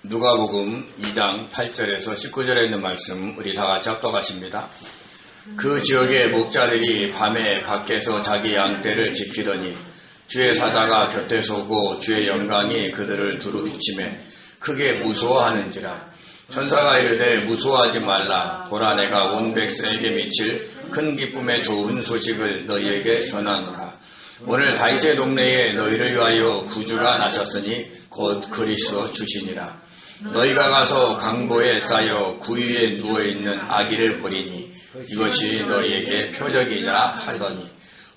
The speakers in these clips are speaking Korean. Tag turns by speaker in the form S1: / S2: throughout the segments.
S1: 누가복음 2장 8절에서 19절에 있는 말씀 우리 다 같이 합독하십니다. 그 지역의 목자들이 밤에 밖에서 자기 양떼를 지키더니 주의 사자가 곁에 서고 주의 영광이 그들을 두루 비치매 크게 무서워하는지라. 천사가 이르되 무서워하지 말라. 보라 내가 온 백성에게 미칠 큰 기쁨의 좋은 소식을 너희에게 전하노라. 오늘 다윗의 동네에 너희를 위하여 구주가 나셨으니 곧 그리스도 주시니라. 너희가 가서 강보에 쌓여 구유에 누워있는 아기를 보리니 이것이 너희에게 표적이라 하더니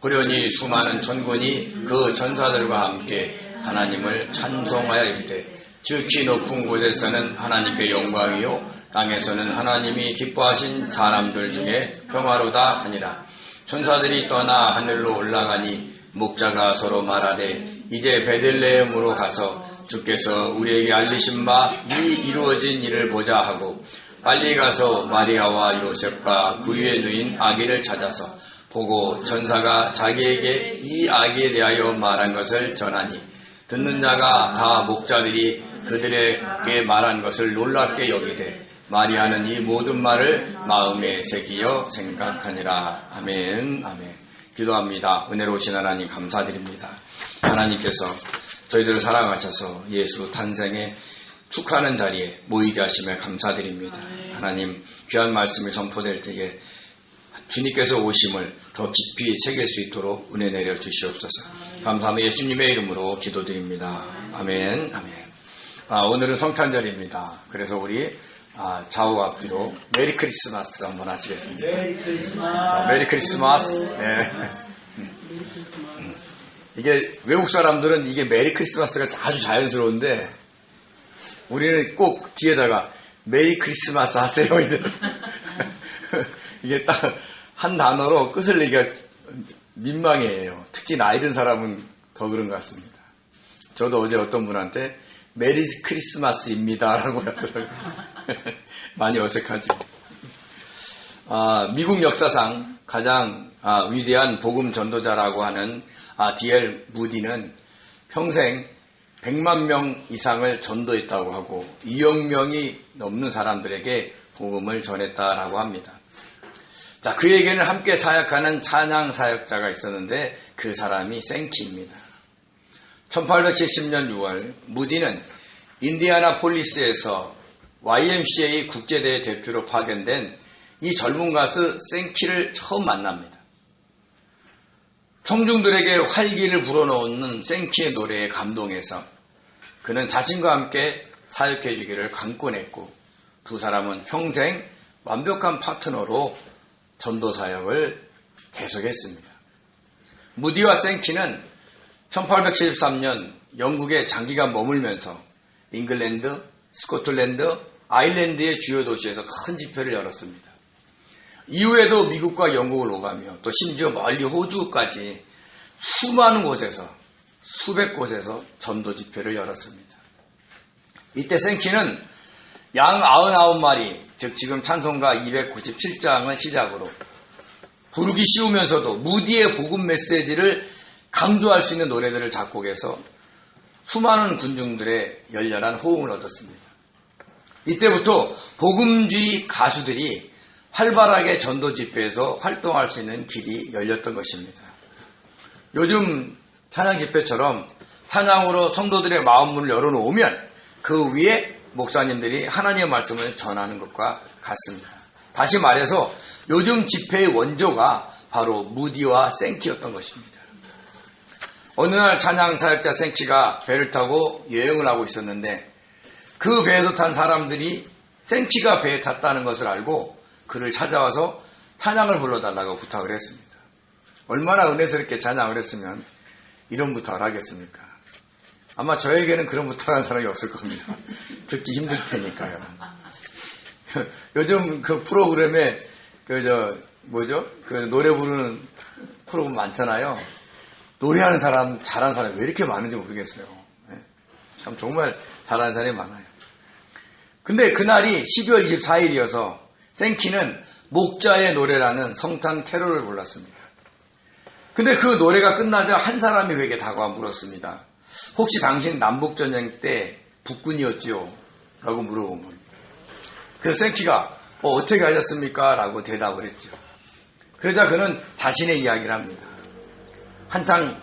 S1: 호련히 수많은 천군이 그 전사들과 함께 하나님을 찬송하여 이르되 지극히 높은 곳에서는 하나님께 영광이요 땅에서는 하나님이 기뻐하신 사람들 중에 평화로다 하니라. 천사들이 떠나 하늘로 올라가니 목자가 서로 말하되 이제 베들레헴으로 가서 주께서 우리에게 알리신 바 이 이루어진 일을 보자 하고 빨리 가서 마리아와 요셉과 구유에 누인 아기를 찾아서 보고 천사가 자기에게 이 아기에 대하여 말한 것을 전하니 듣는 자가 다 목자들이 그들에게 말한 것을 놀랍게 여기되 마리아는 이 모든 말을 마음에 새기어 생각하니라. 아멘. 아멘. 기도합니다. 은혜로우신 하나님 감사드립니다. 하나님께서 저희들을 사랑하셔서 예수 탄생에 축하하는 자리에 모이게 하심에 감사드립니다. 하나님 귀한 말씀이 선포될 때에 주님께서 오심을 더 깊이 새길 수 있도록 은혜 내려 주시옵소서. 감사하며 예수님의 이름으로 기도드립니다. 아멘. 아멘. 오늘은 성탄절입니다. 그래서 우리 좌우 앞뒤로 메리 크리스마스 한번 하시겠습니다. 메리 크리스마스. 메리 크리스마스. 네. 이게 외국 사람들은 이게 메리 크리스마스가 아주 자연스러운데 우리는 꼭 뒤에다가 메리 크리스마스 하세요. 이게 딱 한 단어로 끝을 내기가 민망해요. 특히 나이 든 사람은 더 그런 것 같습니다. 저도 어제 어떤 분한테 메리 크리스마스입니다 라고 하더라고요. 많이 어색하죠. 미국 역사상 가장 위대한 복음 전도자라고 하는 D.L. 무디는 평생 100만 명 이상을 전도했다고 하고 2억 명이 넘는 사람들에게 복음을 전했다라고 합니다. 자, 그에게는 함께 사역하는 찬양 사역자가 있었는데 그 사람이 생키입니다. 1870년 6월 무디는 인디애나폴리스에서 YMCA 국제대회 대표로 파견된 이 젊은 가수 생키를 처음 만납니다. 청중들에게 활기를 불어넣는 생키의 노래에 감동해서 그는 자신과 함께 사역해 주기를 강권했고 두 사람은 평생 완벽한 파트너로 전도 사역을 계속했습니다. 무디와 생키는 1873년 영국에 장기간 머물면서 잉글랜드, 스코틀랜드, 아일랜드의 주요 도시에서 큰 집회를 열었습니다. 이후에도 미국과 영국을 오가며 또 심지어 멀리 호주까지 수많은 곳에서 수백 곳에서 전도 집회를 열었습니다. 이때 생키는 양 99마리 즉 지금 찬송가 297장을 시작으로 부르기 쉬우면서도 무디의 복음 메시지를 강조할 수 있는 노래들을 작곡해서 수많은 군중들의 열렬한 호응을 얻었습니다. 이때부터 복음주의 가수들이 활발하게 전도 집회에서 활동할 수 있는 길이 열렸던 것입니다. 요즘 찬양 집회처럼 찬양으로 성도들의 마음문을 열어놓으면 그 위에 목사님들이 하나님의 말씀을 전하는 것과 같습니다. 다시 말해서 요즘 집회의 원조가 바로 무디와 생키였던 것입니다. 어느 날 찬양 사역자 생키가 배를 타고 여행을 하고 있었는데 그 배에서 탄 사람들이 생키가 배에 탔다는 것을 알고 그를 찾아와서 찬양을 불러달라고 부탁을 했습니다. 얼마나 은혜스럽게 찬양을 했으면 이런 부탁을 하겠습뭐니까 아마 저에게는 그런 부탁한 사람이 없을 겁니다. 듣기 힘들 테니까요. 요즘 그 프로그램에 그 노래 부르는 프로그램 많잖아요. 노래하는 사람, 잘하는 사람이 왜 이렇게 많은지 모르겠어요. 참 정말 잘하는 사람이 많아요. 근데 그날이 12월 24일이어서 생키는 목자의 노래라는 성탄 캐롤을 불렀습니다. 근데 그 노래가 끝나자 한 사람이 그에게 다가와 물었습니다. 혹시 당신 남북전쟁 때 북군이었지요? 라고 물어본 겁니다. 그래서 생키가 어떻게 하셨습니까? 라고 대답을 했죠. 그러자 그는 자신의 이야기를 합니다. 한창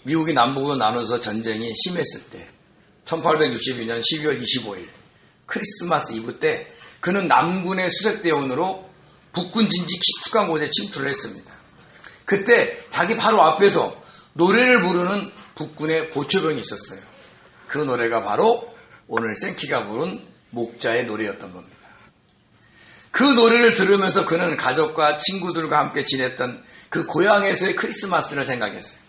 S1: 미국이 남북으로 나눠서 전쟁이 심했을 때 1862년 12월 25일 크리스마스 이브 때 그는 남군의 수색대원으로 북군 진지 깊숙한 곳에 침투를 했습니다. 그때 자기 바로 앞에서 노래를 부르는 북군의 보초병이 있었어요. 그 노래가 바로 오늘 생키가 부른 목자의 노래였던 겁니다. 그 노래를 들으면서 그는 가족과 친구들과 함께 지냈던 그 고향에서의 크리스마스를 생각했어요.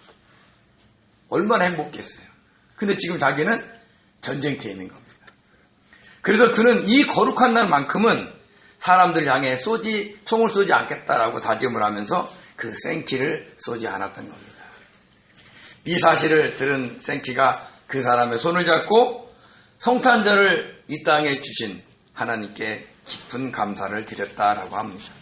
S1: 얼마나 행복했어요. 근데 지금 자기는 전쟁터에 있는 겁니다. 그래서 그는 이 거룩한 날만큼은 사람들 향해 총을 쏘지 않겠다라고 다짐을 하면서 그 생키를 쏘지 않았던 겁니다. 이 사실을 들은 생키가 그 사람의 손을 잡고 성탄절을 이 땅에 주신 하나님께 깊은 감사를 드렸다라고 합니다.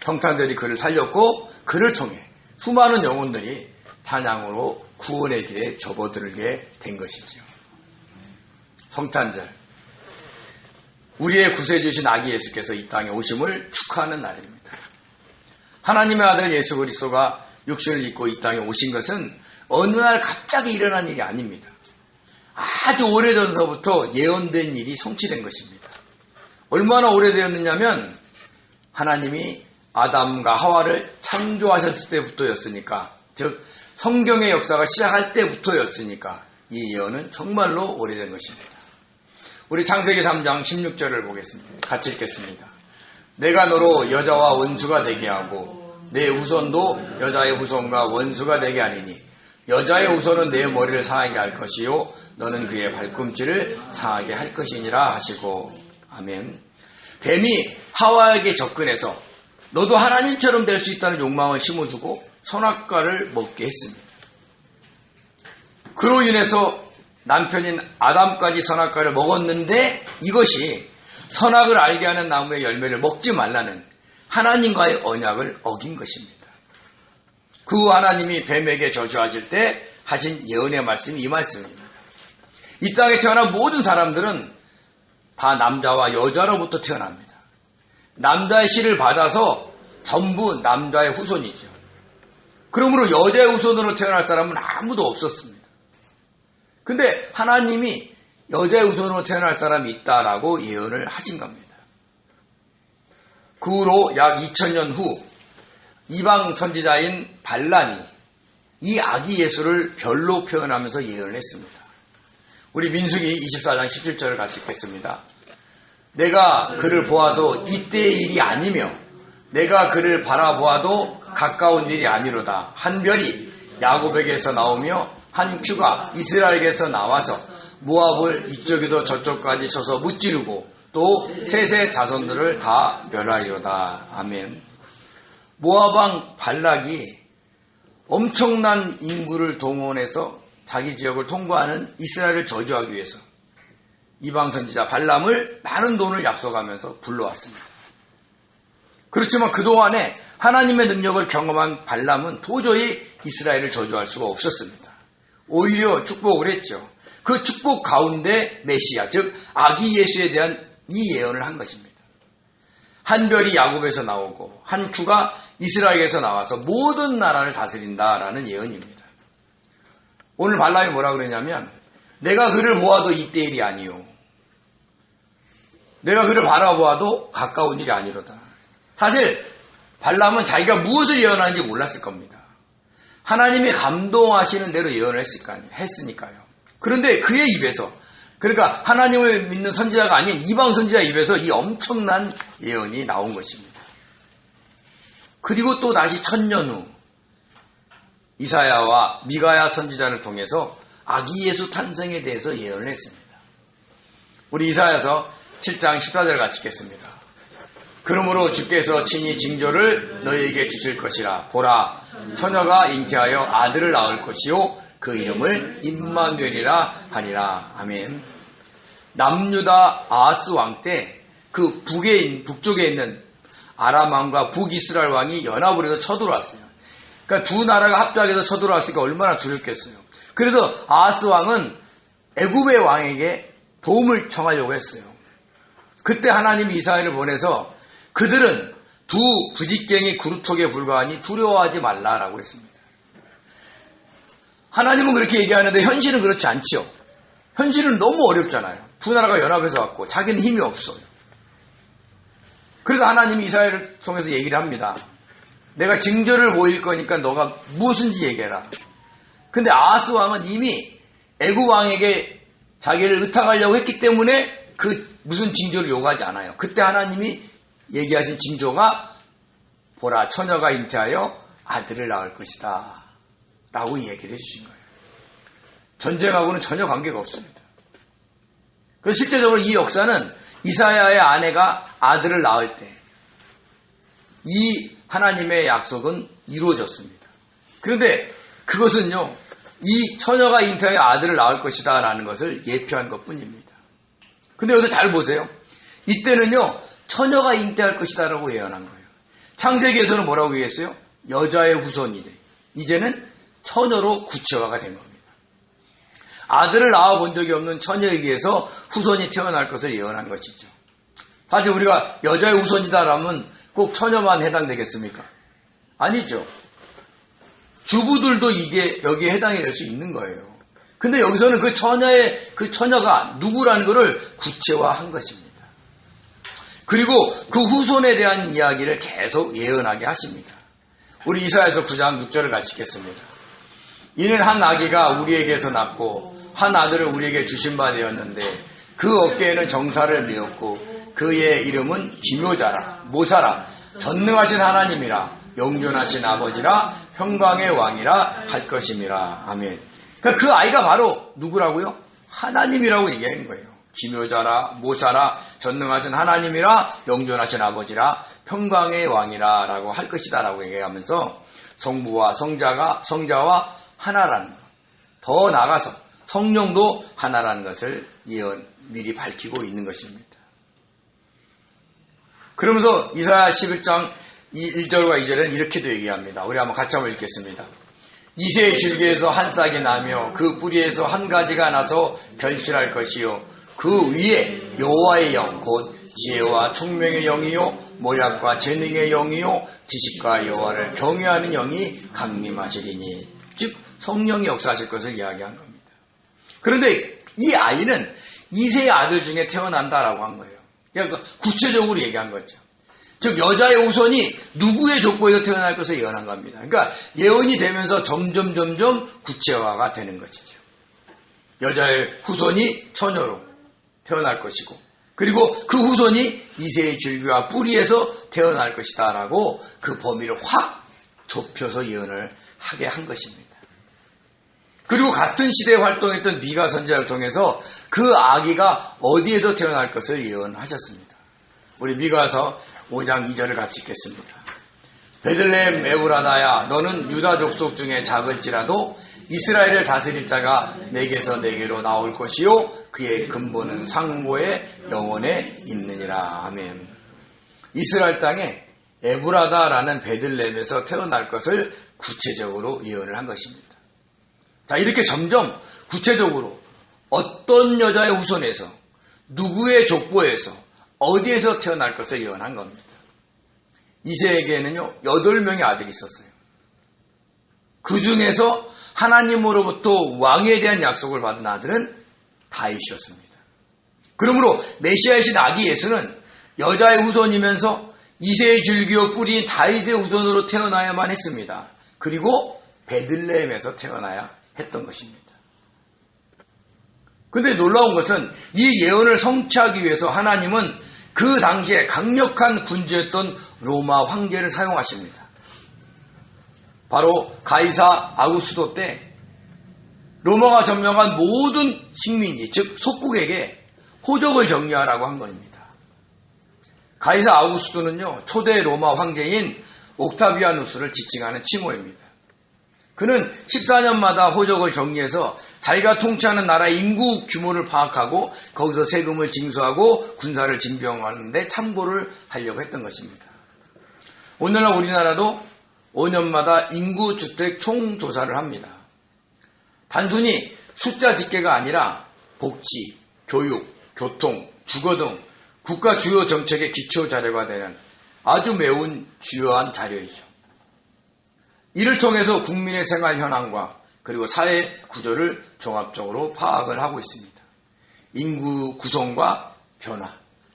S1: 성탄절이 그를 살렸고 그를 통해 수많은 영혼들이 찬양으로 구원의 길에 접어들게 된 것이죠. 성탄절, 우리의 구세주신 아기 예수께서 이 땅에 오심을 축하하는 날입니다. 하나님의 아들 예수 그리스도가 육신을 입고 이 땅에 오신 것은 어느 날 갑자기 일어난 일이 아닙니다. 아주 오래전서부터 예언된 일이 성취된 것입니다. 얼마나 오래되었느냐면 하나님이 아담과 하와를 창조하셨을 때부터였으니까, 즉 성경의 역사가 시작할 때부터였으니까 이 예언은 정말로 오래된 것입니다. 우리 창세기 3장 16절을 보겠습니다. 같이 읽겠습니다. 내가 너로 여자와 원수가 되게 하고 내 후손도 여자의 후손과 원수가 되게 하리니 여자의 후손은 내 머리를 상하게 할 것이요 너는 그의 발꿈치를 상하게 할 것이니라 하시고. 아멘. 뱀이 하와에게 접근해서 너도 하나님처럼 될 수 있다는 욕망을 심어주고 선악과를 먹게 했습니다. 그로 인해서 남편인 아담까지 선악과를 먹었는데 이것이 선악을 알게 하는 나무의 열매를 먹지 말라는 하나님과의 언약을 어긴 것입니다. 그 후 하나님이 뱀에게 저주하실 때 하신 예언의 말씀이 이 말씀입니다. 이 땅에 태어난 모든 사람들은 다 남자와 여자로부터 태어납니다. 남자의 씨를 받아서 전부 남자의 후손이죠. 그러므로 여자의 후손으로 태어날 사람은 아무도 없었습니다. 근데 하나님이 여자의 후손으로 태어날 사람이 있다라고 예언을 하신 겁니다. 그 후로 약 2000년 후 이방 선지자인 발람이 이 아기 예수를 별로 표현하면서 예언을 했습니다. 우리 민수기 24장 17절을 같이 읽겠습니다. 내가 그를 보아도 이때의 일이 아니며 내가 그를 바라보아도 가까운 일이 아니로다. 한 별이 야곱에게서 나오며 한 큐가 이스라엘에게서 나와서 모압을 이쪽에도 저쪽까지 쳐서 무찌르고 또 셋의 자손들을 다 멸하리로다. 아멘. 모압왕 발락이 엄청난 인구를 동원해서 자기 지역을 통과하는 이스라엘을 저주하기 위해서 이방 선지자 발람을 많은 돈을 약속하면서 불러왔습니다. 그렇지만 그동안에 하나님의 능력을 경험한 발람은 도저히 이스라엘을 저주할 수가 없었습니다. 오히려 축복을 했죠. 그 축복 가운데 메시아, 즉 아기 예수에 대한 이 예언을 한 것입니다. 한 별이 야곱에서 나오고 한 큐가 이스라엘에서 나와서 모든 나라를 다스린다라는 예언입니다. 오늘 발람이 뭐라 그러냐면 내가 그를 보아도 이때 일이 아니요. 내가 그를 바라보아도 가까운 일이 아니로다. 사실 발람은 자기가 무엇을 예언하는지 몰랐을 겁니다. 하나님이 감동하시는 대로 예언을 했으니까요. 그런데 그의 입에서, 그러니까 하나님을 믿는 선지자가 아닌 이방 선지자 입에서 이 엄청난 예언이 나온 것입니다. 그리고 또 다시 1000년 후 이사야와 미가야 선지자를 통해서 아기 예수 탄생에 대해서 예언을 했습니다. 우리 이사야서 7장 14절 같이 읽겠습니다. 그러므로 주께서 친히 징조를 너희에게 주실 것이라. 보라, 처녀가 잉태하여 아들을 낳을 것이요 그 이름을 임마누엘이라 하리라. 아멘. 남유다 아하스 왕 때 그 북쪽에 있는 아람 왕과 북이스라엘 왕이 연합을 해서 쳐들어왔어요. 그러니까 두 나라가 합작해서 쳐들어왔으니까 얼마나 두렵겠어요. 그래서 아하스 왕은 애굽의 왕에게 도움을 청하려고 했어요. 그때 하나님이 이스라엘을 보내서 그들은 두 부직갱이 그루터기에 불과하니 두려워하지 말라라고 했습니다. 하나님은 그렇게 얘기하는데 현실은 그렇지 않죠. 현실은 너무 어렵잖아요. 두 나라가 연합해서 왔고 자기는 힘이 없어요. 그래서 하나님이 이스라엘을 통해서 얘기를 합니다. 내가 징조를 보일 거니까 너가 무엇인지 얘기해라. 근데 아하스 왕은 이미 애굽 왕에게 자기를 의탁하려고 했기 때문에 그 무슨 징조를 요구하지 않아요. 그때 하나님이 얘기하신 징조가 보라 처녀가 잉태하여 아들을 낳을 것이다 라고 얘기를 해주신 거예요. 전쟁하고는 전혀 관계가 없습니다. 그래서 실제적으로 이 역사는 이사야의 아내가 아들을 낳을 때 이 하나님의 약속은 이루어졌습니다. 그런데 그것은요, 이 처녀가 잉태하여 아들을 낳을 것이다 라는 것을 예표한 것 뿐입니다. 근데 여기서 잘 보세요. 이때는요, 처녀가 잉태할 것이다 라고 예언한 거예요. 창세기에서는 뭐라고 얘기했어요? 여자의 후손이래. 이제는 처녀로 구체화가 된 겁니다. 아들을 낳아본 적이 없는 처녀에게서 후손이 태어날 것을 예언한 것이죠. 사실 우리가 여자의 후손이다라면 꼭 처녀만 해당되겠습니까? 아니죠. 주부들도 이게 여기에 해당이 될 수 있는 거예요. 근데 여기서는 그 처녀가 누구라는 것을 구체화한 것입니다. 그리고 그 후손에 대한 이야기를 계속 예언하게 하십니다. 우리 이사야서 9장 6절을 같이 읽겠습니다. 이는 한 아기가 우리에게서 낳고 한 아들을 우리에게 주신 바 되었는데 그 어깨에는 정사를 메었고 그의 이름은 기묘자라 모사라 전능하신 하나님이라 영존하신 아버지라 평강의 왕이라 할 것임이라. 아멘. 그러니까 그 아이가 바로 누구라고요? 하나님이라고 얘기한 거예요. 기묘자라 모사라 전능하신 하나님이라 영존하신 아버지라 평강의 왕이라 라고 할 것이다 라고 얘기하면서 성부와 성자와 하나라는 것, 더 나아가서 성령도 하나라는 것을 미리 밝히고 있는 것입니다. 그러면서 이사야 11장 1절과 2절에는 이렇게도 얘기합니다. 우리 한번 같이 한번 읽겠습니다. 이새의 줄기에서 한 싹이 나며 그 뿌리에서 한 가지가 나서 변실할 것이요 그 위에 여호와의 영 곧 지혜와 총명의 영이요 모략과 재능의 영이요 지식과 여호와를 경외하는 영이 강림하시리니. 즉 성령이 역사하실 것을 이야기한 겁니다. 그런데 이 아이는 이새의 아들 중에 태어난다라고 한 거예요. 그러니까 구체적으로 얘기한 거죠. 즉 여자의 후손이 누구의 족보에서 태어날 것을 예언한 겁니다. 그러니까 예언이 되면서 점점 구체화가 되는 것이죠. 여자의 후손이 처녀로 태어날 것이고 그리고 그 후손이 이새의 줄기와 뿌리에서 태어날 것이다 라고 그 범위를 확 좁혀서 예언을 하게 한 것입니다. 그리고 같은 시대에 활동했던 미가 선지자를 통해서 그 아기가 어디에서 태어날 것을 예언하셨습니다. 우리 미가서 5장 2절을 같이 읽겠습니다. 베들레헴 에브라다야 너는 유다 족속 중에 작을지라도 이스라엘을 다스릴 자가 내게서 내게로 나올 것이요 그의 근본은 상고의 영원에 있느니라. 아멘. 이스라엘 땅에 에브라다라는 베들레헴에서 태어날 것을 구체적으로 예언을 한 것입니다. 자, 이렇게 점점 구체적으로 어떤 여자의 후손에서 누구의 족보에서 어디에서 태어날 것을 예언한 겁니다. 이새에게는요 8명의 아들이 있었어요. 그 중에서 하나님으로부터 왕에 대한 약속을 받은 아들은 다윗이었습니다. 그러므로 메시아이신 아기 예수는 여자의 후손이면서 이새의 줄기와 뿌리인 다윗의 후손으로 태어나야만 했습니다. 그리고 베들레헴에서 태어나야 했던 것입니다. 그런데 놀라운 것은 이 예언을 성취하기 위해서 하나님은 그 당시에 강력한 군주였던 로마 황제를 사용하십니다. 바로 가이사 아구스도 때 로마가 점령한 모든 식민지, 즉 속국에게 호적을 정리하라고 한 겁니다. 가이사 아구스도는요 초대 로마 황제인 옥타비아누스를 지칭하는 칭호입니다. 그는 14년마다 호적을 정리해서 자기가 통치하는 나라의 인구 규모를 파악하고 거기서 세금을 징수하고 군사를 징병하는데 참고를 하려고 했던 것입니다. 오늘날 우리나라도 5년마다 인구 주택 총조사를 합니다. 단순히 숫자 집계가 아니라 복지, 교육, 교통, 주거 등 국가 주요 정책의 기초 자료가 되는 아주 매우 주요한 자료이죠. 이를 통해서 국민의 생활 현황과 그리고 사회 구조를 종합적으로 파악을 하고 있습니다. 인구 구성과 변화,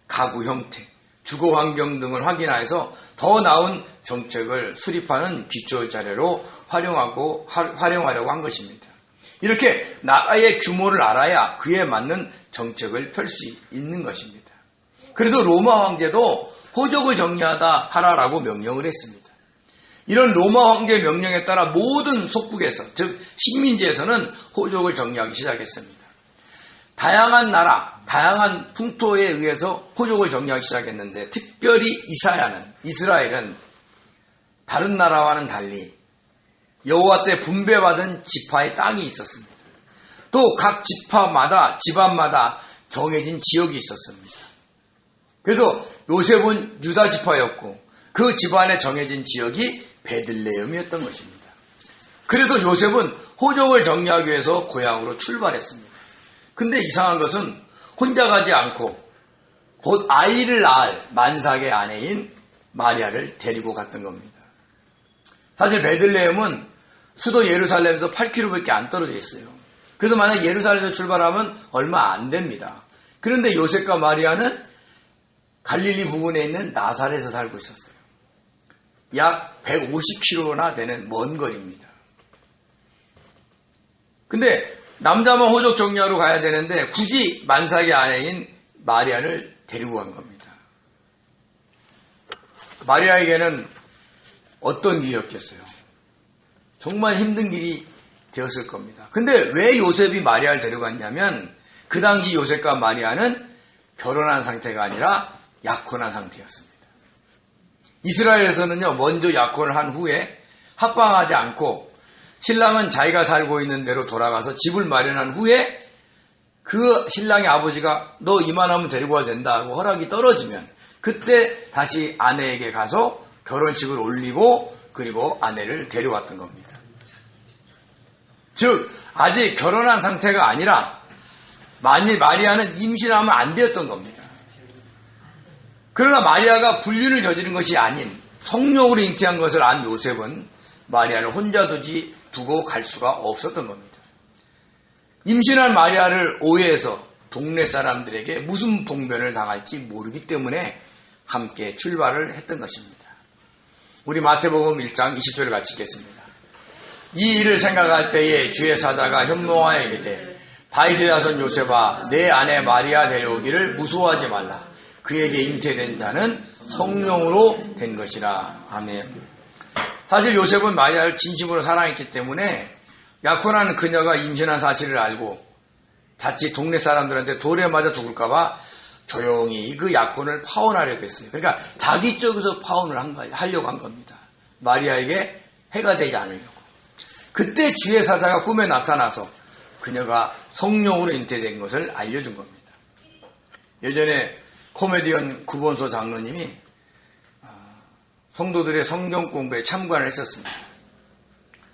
S1: 가구 형태, 주거 환경 등을 확인해서 더 나은 정책을 수립하는 기초 자료로 활용하려고 한 것입니다. 이렇게 나라의 규모를 알아야 그에 맞는 정책을 펼 수 있는 것입니다. 그래도 로마 황제도 호족을 정리하다 하라라고 명령을 했습니다. 이런 로마 황제 명령에 따라 모든 속국에서, 즉 식민지에서는 호족을 정리하기 시작했습니다. 다양한 나라, 다양한 풍토에 의해서 호족을 정리하기 시작했는데 특별히 이스라엘은 다른 나라와는 달리 여호와 때 분배받은 지파의 땅이 있었습니다. 또 각 집안마다 정해진 지역이 있었습니다. 그래서 요셉은 유다 지파였고 그 집안에 정해진 지역이 베들레헴이었던 것입니다. 그래서 요셉은 호족을 정리하기 위해서 고향으로 출발했습니다. 근데 이상한 것은 혼자 가지 않고 곧 아이를 낳을 만삭의 아내인 마리아를 데리고 갔던 겁니다. 사실 베들레헴은 수도 예루살렘에서 8km밖에 안 떨어져 있어요. 그래서 만약 예루살렘에서 출발하면 얼마 안 됩니다. 그런데 요셉과 마리아는 갈릴리 부근에 있는 나사렛에서 살고 있었어요. 약 150km나 되는 먼 거리입니다. 근데 남자만 호족 정리하러 가야 되는데 굳이 만삭의 아내인 마리아를 데리고 간 겁니다. 마리아에게는 어떤 길이었겠어요? 정말 힘든 길이 되었을 겁니다. 근데 왜 요셉이 마리아를 데려갔냐면 그 당시 요셉과 마리아는 결혼한 상태가 아니라 약혼한 상태였습니다. 이스라엘에서는요, 먼저 약혼을 한 후에 합방하지 않고 신랑은 자기가 살고 있는 데로 돌아가서 집을 마련한 후에 그 신랑의 아버지가 너 이만하면 데리고 와도 된다 하고 허락이 떨어지면 그때 다시 아내에게 가서 결혼식을 올리고 그리고 아내를 데려왔던 겁니다. 즉 아직 결혼한 상태가 아니라 마리아는 임신하면 안 되었던 겁니다. 그러나 마리아가 불륜을 저지른 것이 아닌 성령으로 잉태한 것을 안 요셉은 마리아를 혼자 두고 갈 수가 없었던 겁니다. 임신한 마리아를 오해해서 동네 사람들에게 무슨 봉변을 당할지 모르기 때문에 함께 출발을 했던 것입니다. 우리 마태복음 1장 20절을 같이 읽겠습니다. 이 일을 생각할 때에 주의 사자가 현몽하여 이르되 다윗의 자손 요셉아 내 아내 마리아 데려오기를 무서워하지 말라. 그에게 잉태된 자는 성령으로 된 것이라. 아멘. 사실 요셉은 마리아를 진심으로 사랑했기 때문에 약혼한 그녀가 임신한 사실을 알고 자칫 동네 사람들한테 돌에 맞아 죽을까봐 조용히 그 약혼을 파혼하려고 했어요. 그러니까 자기 쪽에서 파혼을 하려고 한 겁니다. 마리아에게 해가 되지 않으려고. 그때 주의 사자가 꿈에 나타나서 그녀가 성령으로 잉태된 것을 알려준 겁니다. 예전에 코미디언 구본소 장로님이 성도들의 성경 공부에 참관을 했었습니다.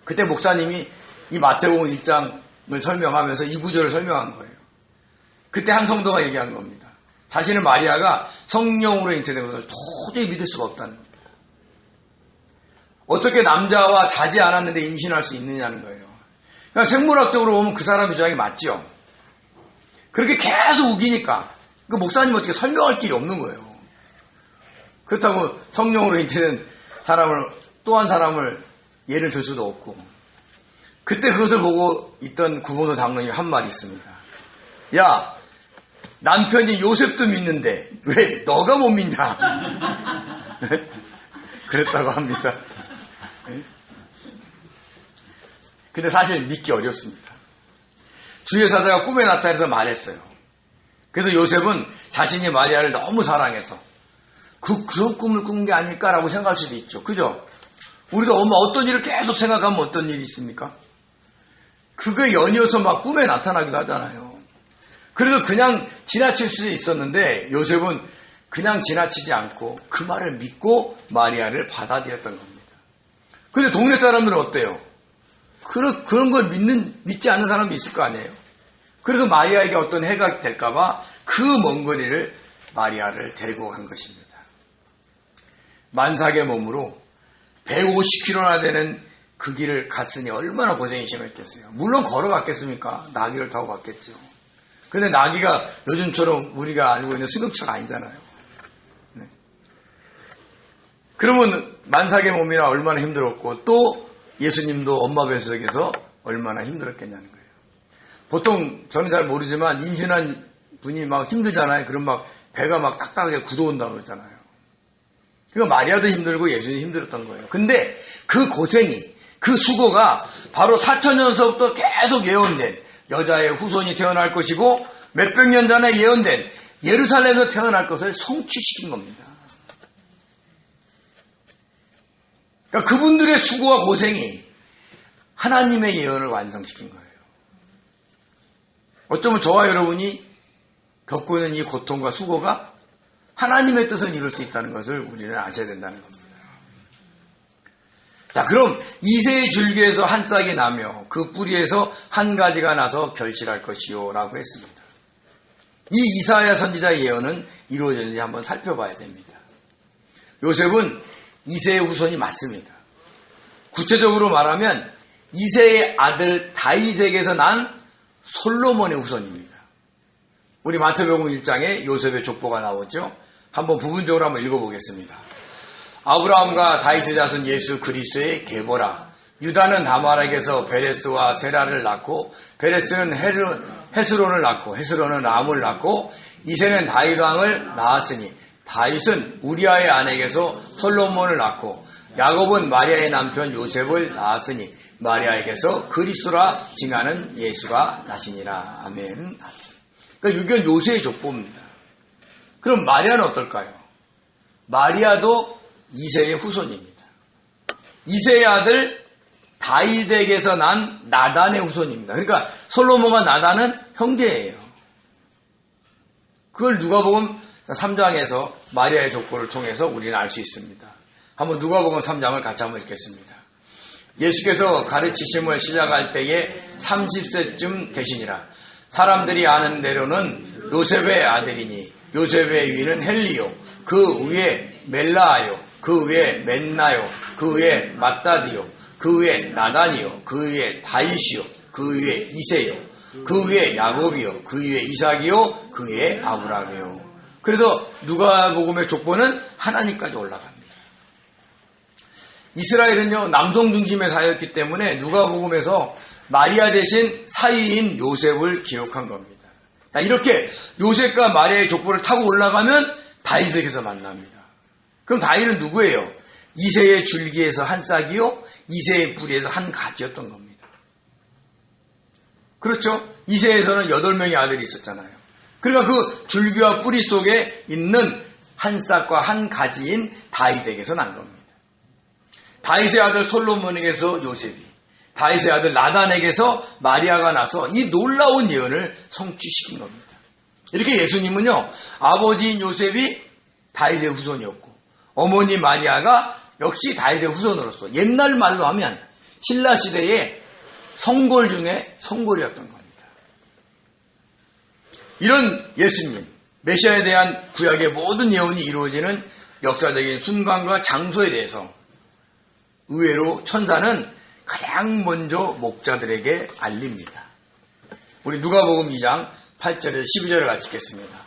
S1: 그때 목사님이 이 마태복음 1장을 설명하면서 이 구절을 설명한 거예요. 그때 한 성도가 얘기한 겁니다. 자신은 마리아가 성령으로 잉태된 것을 도저히 믿을 수가 없다는 겁니다. 어떻게 남자와 자지 않았는데 임신할 수 있느냐는 거예요. 그러니까 생물학적으로 보면 그 사람 주장이 맞죠. 그렇게 계속 우기니까 그 목사님 어떻게 설명할 길이 없는 거예요. 그렇다고 성령으로 잉태된 사람을 또 한 사람을 예를 들 수도 없고. 그때 그것을 보고 있던 구본소 장로님이 한 말이 있습니다. 야, 남편이 요셉도 믿는데 왜 너가 못 믿냐? 그랬다고 합니다. 근데 사실 믿기 어렵습니다. 주의 사자가 꿈에 나타나서 말했어요. 그래서 요셉은 자신이 마리아를 너무 사랑해서 그런 꿈을 꾼 게 아닐까라고 생각할 수도 있죠. 그죠? 우리도 어떤 일을 계속 생각하면 어떤 일이 있습니까? 그거에 연이어서 막 꿈에 나타나기도 하잖아요. 그래서 그냥 지나칠 수도 있었는데 요셉은 그냥 지나치지 않고 그 말을 믿고 마리아를 받아들였던 겁니다. 근데 동네 사람들은 어때요? 그런 걸 믿지 않는 사람도 있을 거 아니에요. 그래서 마리아에게 어떤 해가 될까봐 그 먼 거리를 마리아를 데리고 간 것입니다. 만삭의 몸으로 150km나 되는 그 길을 갔으니 얼마나 고생이 심했겠어요. 물론 걸어갔겠습니까? 나귀를 타고 갔겠죠. 근데 나귀가 요즘처럼 우리가 알고 있는 승용차가 아니잖아요. 네. 그러면 만삭의 몸이라 얼마나 힘들었고 또 예수님도 엄마 뱃속에서 얼마나 힘들었겠냐는 거예요. 보통 저는 잘 모르지만 임신한 분이 막 힘들잖아요. 그럼 막 배가 막 딱딱하게 굳어온다고 그러잖아요. 그러니까 마리아도 힘들고 예수님도 힘들었던 거예요. 근데 그 고생이, 그 수고가 바로 4,000년서부터 계속 예언된 여자의 후손이 태어날 것이고 몇백 년 전에 예언된 예루살렘에서 태어날 것을 성취시킨 겁니다. 그러니까 그분들의 수고와 고생이 하나님의 예언을 완성시킨 거예요. 어쩌면 저와 여러분이 겪고 있는 이 고통과 수고가 하나님의 뜻을 이룰 수 있다는 것을 우리는 아셔야 된다는 겁니다. 자, 그럼 이새의 줄기에서 한 싹이 나며 그 뿌리에서 한 가지가 나서 결실할 것이요 라고 했습니다. 이 이사야 선지자의 예언은 이루어졌는지 한번 살펴봐야 됩니다. 요셉은 이새의 후손이 맞습니다. 구체적으로 말하면 이새의 아들 다윗에게서 난 솔로몬의 후손입니다. 우리 마태복음 1장에 요셉의 족보가 나오죠. 한번 부분적으로 한번 읽어보겠습니다. 아브라함과 다윗의 자손 예수 그리스도의 계보라. 유다는 다말에게서 베레스와 세라를 낳고 베레스는 헤스론을 낳고 헤스론은 람을 낳고 이새는 다윗 왕을 낳았으니 다윗은 우리아의 아내에게서 솔로몬을 낳고 야곱은 마리아의 남편 요셉을 낳았으니 마리아에게서 그리스도라 칭하는 예수가 나시니라. 아멘. 그러니까 이게 요셉의 족보입니다. 그럼 마리아는 어떨까요? 마리아도 이새의 후손입니다. 이새의 아들 다윗에게서 난 나단의 후손입니다. 그러니까 솔로몬과 나단은 형제예요. 그걸 누가복음 3장에서 마리아의 족보를 통해서 우리는 알 수 있습니다. 한번 누가복음 3장을 같이 한번 읽겠습니다. 예수께서 가르치심을 시작할 때에 30세쯤 되시니라. 사람들이 아는 대로는 요셉의 아들이니 요셉의 위는 헬리요, 그 위에 멜라아요, 그 위에 맨나요, 그 위에 마따디요, 그 위에 나단이요, 그 위에 다윗이요, 그 위에 이새요, 그 위에 야곱이요, 그 위에 이삭이요, 그 위에 아브라함이요. 그래서 누가복음의 족보는 하나님까지 올라갑니다. 이스라엘은요 남성 중심의 사회였기 때문에 누가복음에서 마리아 대신 사위인 요셉을 기록한 겁니다. 이렇게 요셉과 마리아의 족보를 타고 올라가면 다윗에게서 만납니다. 그럼 다윗은 누구예요? 이새의 줄기에서 한 싹이요, 이새의 뿌리에서 한 가지였던 겁니다. 그렇죠? 이새에서는 8명의 아들이 있었잖아요. 그러니까 그 줄기와 뿌리 속에 있는 한 싹과 한 가지인 다윗에게서 난 겁니다. 다윗의 아들 솔로몬에게서 요셉이, 다윗의 아들 나단에게서 마리아가 나서 이 놀라운 예언을 성취시킨 겁니다. 이렇게 예수님은요, 아버지인 요셉이 다윗의 후손이었고 어머니 마리아가 역시 다윗의 후손으로서 옛날 말로 하면 신라시대의 성골 중에 성골이었던 겁니다. 이런 예수님, 메시아에 대한 구약의 모든 예언이 이루어지는 역사적인 순간과 장소에 대해서 의외로 천사는 가장 먼저 목자들에게 알립니다. 우리 누가복음 2장 8절에서 12절을 같이 읽겠습니다.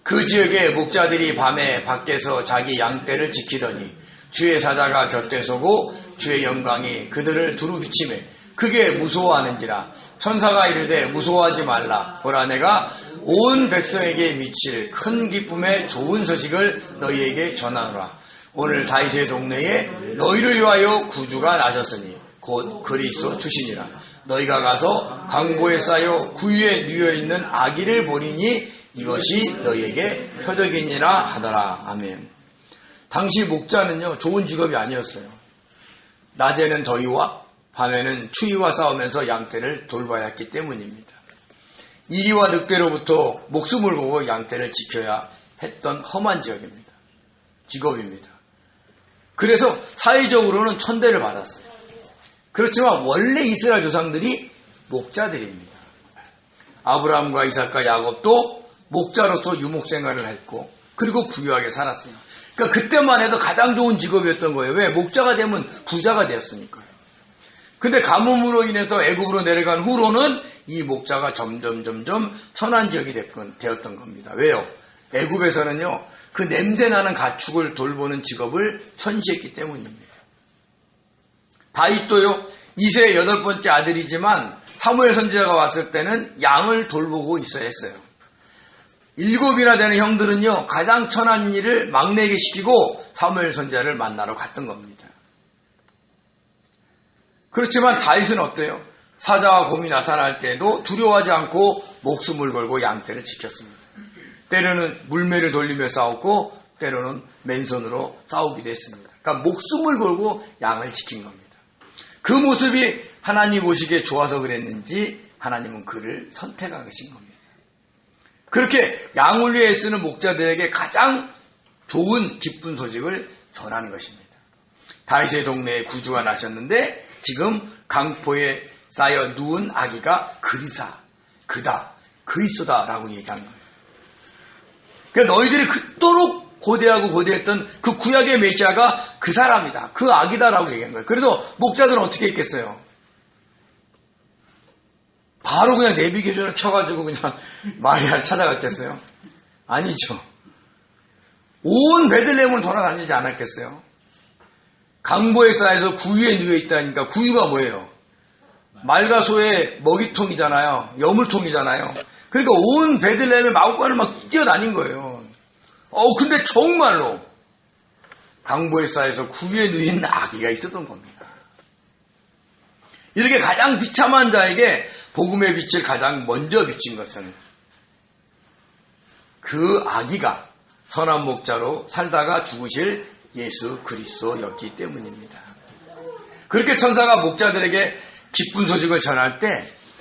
S1: 그 지역의 목자들이 밤에 밖에서 자기 양떼를 지키더니 주의 사자가 곁에 서고 주의 영광이 그들을 두루 비치매 크게 무서워하는지라. 천사가 이르되 무서워하지 말라. 보라 내가 온 백성에게 미칠 큰 기쁨의 좋은 소식을 너희에게 전하노라. 오늘 다윗의 동네에 너희를 위하여 구주가 나셨으니 곧 그리스도 주시니라. 너희가 가서 강보에 쌓여 구유에 누워있는 아기를 보리니 이것이 너희에게 표적이니라 하더라. 아멘. 당시 목자는요 좋은 직업이 아니었어요. 낮에는 더위와 밤에는 추위와 싸우면서 양떼를 돌봐야 했기 때문입니다. 이리와 늑대로부터 목숨을 걸고 양떼를 지켜야 했던 험한 지역입니다. 직업입니다. 그래서 사회적으로는 천대를 받았어요. 그렇지만 원래 이스라엘 조상들이 목자들입니다. 아브라함과 이삭과 야곱도 목자로서 유목 생활을 했고 그리고 부유하게 살았어요. 그러니까 그때만 해도 가장 좋은 직업이었던 거예요. 왜? 목자가 되면 부자가 되었으니까요. 근데 가뭄으로 인해서 애굽으로 내려간 후로는 이 목자가 점점 천한 지역이 되었던 겁니다. 왜요? 애굽에서는요, 그 냄새나는 가축을 돌보는 직업을 천시했기 때문입니다. 다윗도요, 이세의 8번째 아들이지만 사무엘 선지자가 왔을 때는 양을 돌보고 있어야 했어요. 7이나 되는 형들은요, 가장 천한 일을 막내에게 시키고 사무엘 선지자를 만나러 갔던 겁니다. 그렇지만 다윗은 어때요? 사자와 곰이 나타날 때에도 두려워하지 않고 목숨을 걸고 양떼를 지켰습니다. 때로는 물매를 돌리며 싸웠고 때로는 맨손으로 싸우기도 했습니다. 그러니까 목숨을 걸고 양을 지킨 겁니다. 그 모습이 하나님 보시기에 좋아서 그랬는지 하나님은 그를 선택하신 겁니다. 그렇게 양을 위해 쓰는 목자들에게 가장 좋은 기쁜 소식을 전하는 것입니다. 다윗의 동네에 구주가 나셨는데 지금 강포에 쌓여 누운 아기가 그리스도다라고 얘기한 거예요. 그러니까 너희들이 그토록 고대하고 고대했던 그 구약의 메시아가 그 사람이다, 그 아기다라고 얘기한 거예요. 그래서 목자들은 어떻게 했겠어요? 바로 그냥 내비게이션을 켜가지고 그냥 마리아를 찾아갔겠어요? 아니죠. 온 베들레헴을 돌아다니지 않았겠어요? 강보에 쌓여서 구유에 누워 있다니까. 구유가 뭐예요? 말과 소의 먹이통이잖아요. 여물통이잖아요. 그러니까 온 베들레헴의 마구간을 막 뛰어다닌 거예요. 근데 정말로 강보에 쌓여서 구유에 누인 아기가 있었던 겁니다. 이렇게 가장 비참한 자에게 복음의 빛을 가장 먼저 비친 것은 그 아기가 선한 목자로 살다가 죽으실 예수 그리스도였기 때문입니다. 그렇게 천사가 목자들에게 기쁜 소식을 전할 때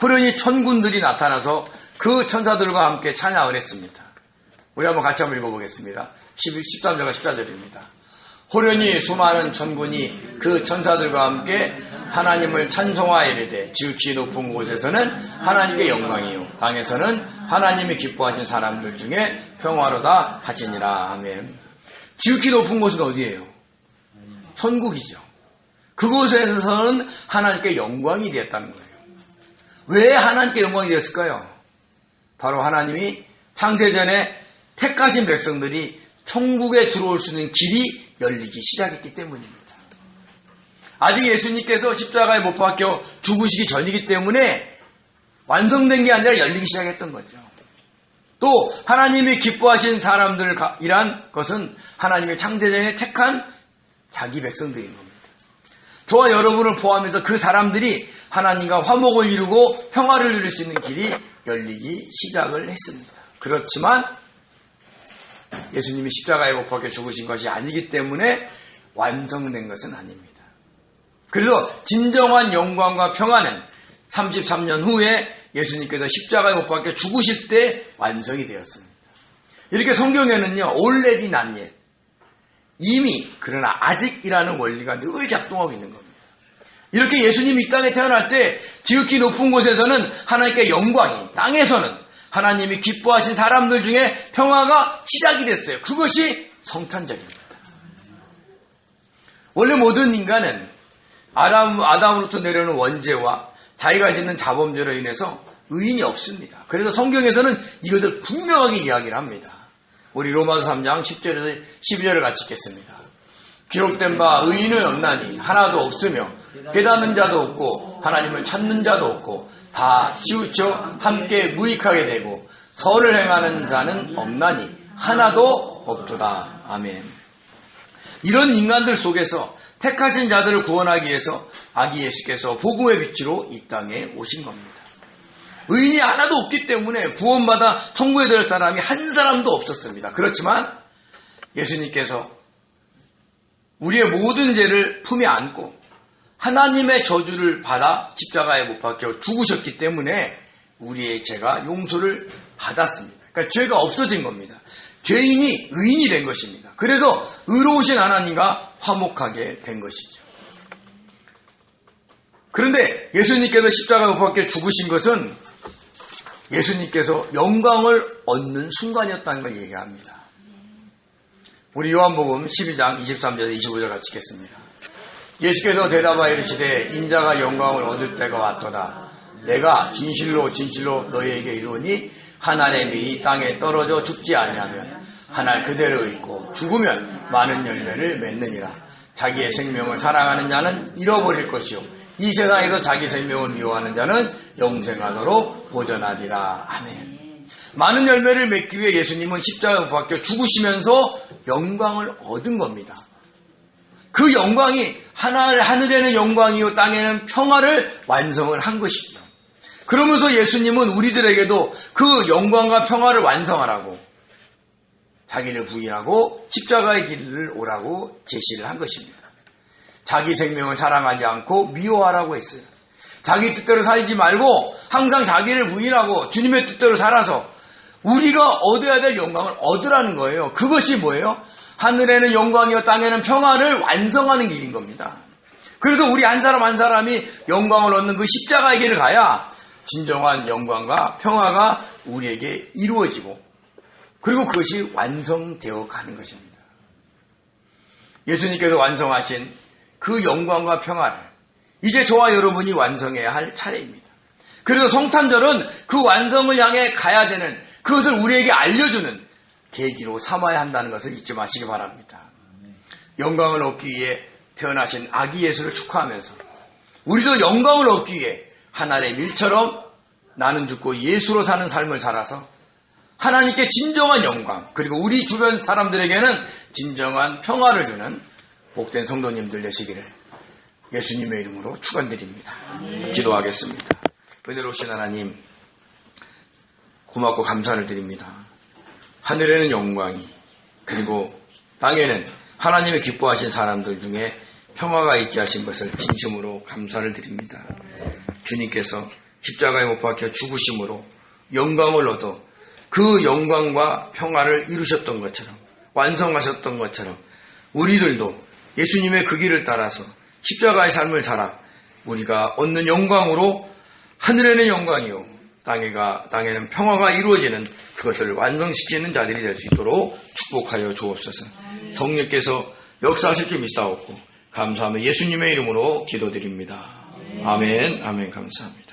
S1: 호련히 천군들이 나타나서 그 천사들과 함께 찬양을 했습니다. 우리 같이 한번 읽어보겠습니다. 13절과 14절입니다. 호련히 수많은 천군이 그 천사들과 함께 하나님을 찬송하이르되 지극히 높은 곳에서는 하나님께 영광이요 땅에서는 하나님이 기뻐하신 사람들 중에 평화로다 하시니라. 아멘. 지극히 높은 곳은 어디예요? 천국이죠. 그곳에서는 하나님께 영광이 되었다는 거예요. 왜 하나님께 영광이 되었을까요? 바로 하나님이 창세전에 택하신 백성들이 천국에 들어올 수 있는 길이 열리기 시작했기 때문입니다. 아직 예수님께서 십자가에 못 박혀 죽으시기 전이기 때문에 완성된 게 아니라 열리기 시작했던 거죠. 또 하나님이 기뻐하신 사람들이란 것은 하나님의 창세전에 택한 자기 백성들인 겁니다. 저와 여러분을 포함해서 그 사람들이 하나님과 화목을 이루고 평화를 누릴 수 있는 길이 열리기 시작을 했습니다. 그렇지만 예수님이 십자가에 못 박혀 죽으신 것이 아니기 때문에 완성된 것은 아닙니다. 그래서 진정한 영광과 평화는 33년 후에 예수님께서 십자가에 못 박혀 죽으실 때 완성이 되었습니다. 이렇게 성경에는요, already not yet, 이미 그러나 아직이라는 원리가 늘 작동하고 있는 겁니다. 이렇게 예수님이 이 땅에 태어날 때 지극히 높은 곳에서는 하나님께 영광이, 땅에서는 하나님이 기뻐하신 사람들 중에 평화가 시작이 됐어요. 그것이 성탄절입니다. 원래 모든 인간은 아담으로부터 내려오는 원죄와 자기가 짓는 자범죄로 인해서 의인이 없습니다. 그래서 성경에서는 이것을 분명하게 이야기를 합니다. 우리 로마서 3장 10절에서 12절을 같이 읽겠습니다. 기록된 바 의인은 없나니 하나도 없으며 깨닫는 자도 없고 하나님을 찾는 자도 없고 다 치우쳐 함께 무익하게 되고 선을 행하는 자는 없나니 하나도 없도다. 아멘. 이런 인간들 속에서 택하신 자들을 구원하기 위해서 아기 예수께서 복음의 빛으로 이 땅에 오신 겁니다. 의인이 하나도 없기 때문에 구원받아 천국에 들 사람이 한 사람도 없었습니다. 그렇지만 예수님께서 우리의 모든 죄를 품에 안고 하나님의 저주를 받아 십자가에 못 박혀 죽으셨기 때문에 우리의 죄가 용서를 받았습니다. 그러니까 죄가 없어진 겁니다. 죄인이 의인이 된 것입니다. 그래서 의로우신 하나님과 화목하게 된 것이죠. 그런데 예수님께서 십자가에 못 박혀 죽으신 것은 예수님께서 영광을 얻는 순간이었다는 걸 얘기합니다. 우리 요한복음 12장 23절 25절 같이 읽겠습니다. 예수께서 대답하여 이르시되 인자가 영광을 얻을 때가 왔도다. 내가 진실로 진실로 너희에게 이르노니 한 알의 밀이 땅에 떨어져 죽지 아니하면 한 알 그대로 있고 죽으면 많은 열매를 맺느니라. 자기의 생명을 사랑하는 자는 잃어버릴 것이요 이 세상에서 자기 생명을 미워하는 자는 영생하도록 보전하리라. 아멘. 많은 열매를 맺기 위해 예수님은 십자가에 못 박혀 죽으시면서 영광을 얻은 겁니다. 그 영광이 하늘에는 영광이요 땅에는 평화를 완성을 한 것입니다. 그러면서 예수님은 우리들에게도 그 영광과 평화를 완성하라고 자기를 부인하고 십자가의 길을 오라고 제시를 한 것입니다. 자기 생명을 사랑하지 않고 미워하라고 했어요. 자기 뜻대로 살지 말고 항상 자기를 부인하고 주님의 뜻대로 살아서 우리가 얻어야 될 영광을 얻으라는 거예요. 그것이 뭐예요? 하늘에는 영광이요 땅에는 평화를 완성하는 길인 겁니다. 그래서 우리 한 사람 한 사람이 영광을 얻는 그 십자가의 길을 가야 진정한 영광과 평화가 우리에게 이루어지고 그리고 그것이 완성되어 가는 것입니다. 예수님께서 완성하신 그 영광과 평화를 이제 저와 여러분이 완성해야 할 차례입니다. 그래서 성탄절은 그 완성을 향해 가야 되는 그것을 우리에게 알려주는 계기로 삼아야 한다는 것을 잊지 마시기 바랍니다. 영광을 얻기 위해 태어나신 아기 예수를 축하하면서 우리도 영광을 얻기 위해 하늘의 밀처럼 나는 죽고 예수로 사는 삶을 살아서 하나님께 진정한 영광 그리고 우리 주변 사람들에게는 진정한 평화를 주는 복된 성도님들 되시기를 예수님의 이름으로 축원드립니다. 기도하겠습니다. 은혜로우신 하나님 고맙고 감사를 드립니다. 하늘에는 영광이 그리고 땅에는 하나님의 기뻐하신 사람들 중에 평화가 있게 하신 것을 진심으로 감사를 드립니다. 주님께서 십자가에 못 박혀 죽으심으로 영광을 얻어 그 영광과 평화를 이루셨던 것처럼 완성하셨던 것처럼 우리들도 예수님의 그 길을 따라서 십자가의 삶을 살아 우리가 얻는 영광으로 하늘에는 영광이요 땅에는 평화가 이루어지는 그것을 완성시키는 자들이 될 수 있도록 축복하여 주옵소서. 성령께서 역사하실 줄 믿사옵고 감사하며 예수님의 이름으로 기도드립니다. 아멘. 아멘. 감사합니다.